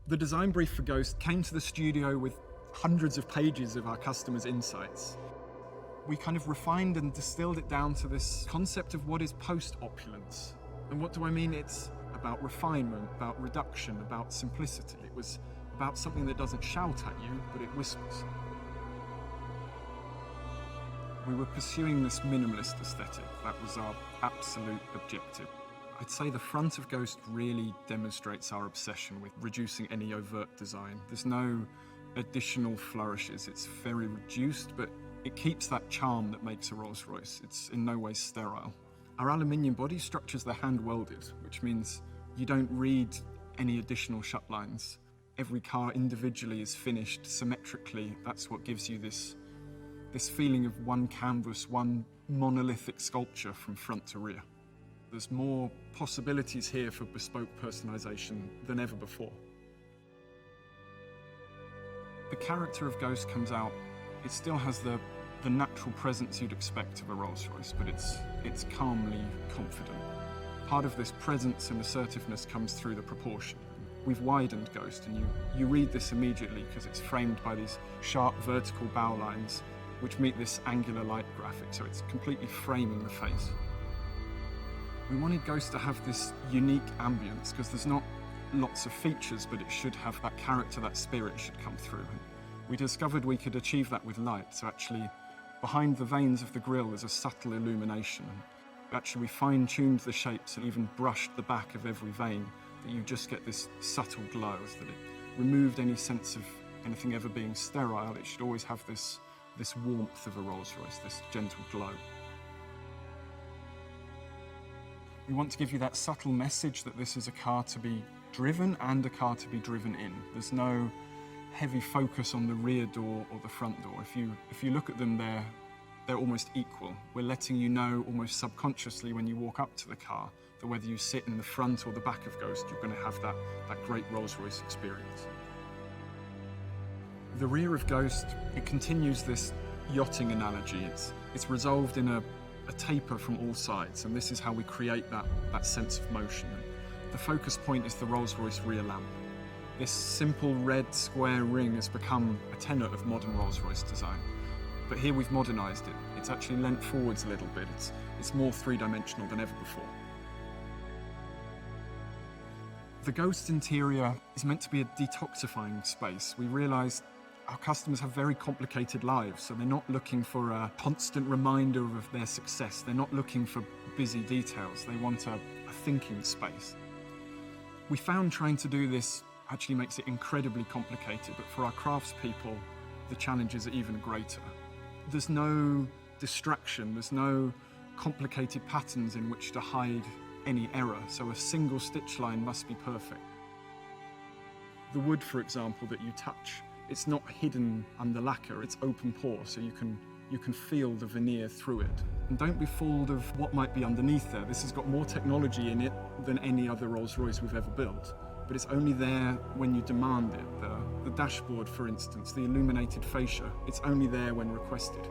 The design brief for Ghost came to the studio with hundreds of pages of our customers' insights. We kind of refined and distilled it down to this concept of what is post-opulence. And what do I mean? It's about refinement, about reduction, about simplicity. It was about something that doesn't shout at you, but it whispers. We were pursuing this minimalist aesthetic. That was our absolute objective. I'd say the front of Ghost really demonstrates our obsession with reducing any overt design. There's no additional flourishes. It's very reduced, but it keeps that charm that makes a Rolls-Royce. It's in no way sterile. Our aluminium body structures are hand-welded, which means you don't read any additional shut lines. Every car individually is finished symmetrically. That's what gives you this feeling of one canvas, one monolithic sculpture from front to rear. There's more possibilities here for bespoke personalization than ever before. The character of Ghost comes out. It still has the natural presence you'd expect of a Rolls-Royce, but it's calmly confident. Part of this presence and assertiveness comes through the proportion. We've widened Ghost, and you read this immediately because it's framed by these sharp vertical bow lines which meet this angular light graphic, so it's completely framing the face. We wanted Ghost to have this unique ambience because there's not lots of features, but it should have that character, that spirit should come through. And we discovered we could achieve that with light, so actually behind the veins of the grille there's a subtle illumination. Actually we fine-tuned the shapes and even brushed the back of every vein, that you just get this subtle glow, that it removed any sense of anything ever being sterile. It should always have this warmth of a Rolls-Royce, this gentle glow. We want to give you that subtle message that this is a car to be driven and a car to be driven in. There's no heavy focus on the rear door or the front door. If you look at them, they're almost equal. We're letting you know almost subconsciously when you walk up to the car that whether you sit in the front or the back of Ghost, you're going to have that great Rolls-Royce experience. The rear of Ghost, it continues this yachting analogy. It's resolved in a taper from all sides, and this is how we create that sense of motion. The focus point is the Rolls-Royce rear lamp. This simple red square ring has become a tenet of modern Rolls-Royce design. But here we've modernised it. It's actually leant forwards a little bit. It's more three-dimensional than ever before. The Ghost interior is meant to be a detoxifying space. We realised our customers have very complicated lives, so they're not looking for a constant reminder of their success. They're not looking for busy details. They want a thinking space. We found trying to do this actually makes it incredibly complicated, but for our craftspeople, the challenges are even greater. There's no distraction, there's no complicated patterns in which to hide any error, so a single stitch line must be perfect. The wood, for example, that you touch, it's not hidden under lacquer, it's open pore, so you can feel the veneer through it. And don't be fooled of what might be underneath there. This has got more technology in it than any other Rolls-Royce we've ever built, but it's only there when you demand it. The dashboard, for instance, the illuminated fascia, it's only there when requested.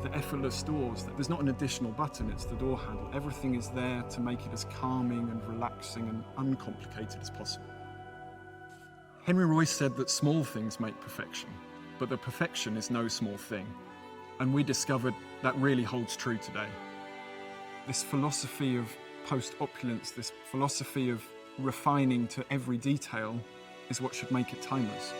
The effortless doors, there's not an additional button, it's the door handle. Everything is there to make it as calming and relaxing and uncomplicated as possible. Henry Royce said that small things make perfection, but that perfection is no small thing. And we discovered that really holds true today. This philosophy of post-opulence, this philosophy of refining to every detail is what should make it timeless.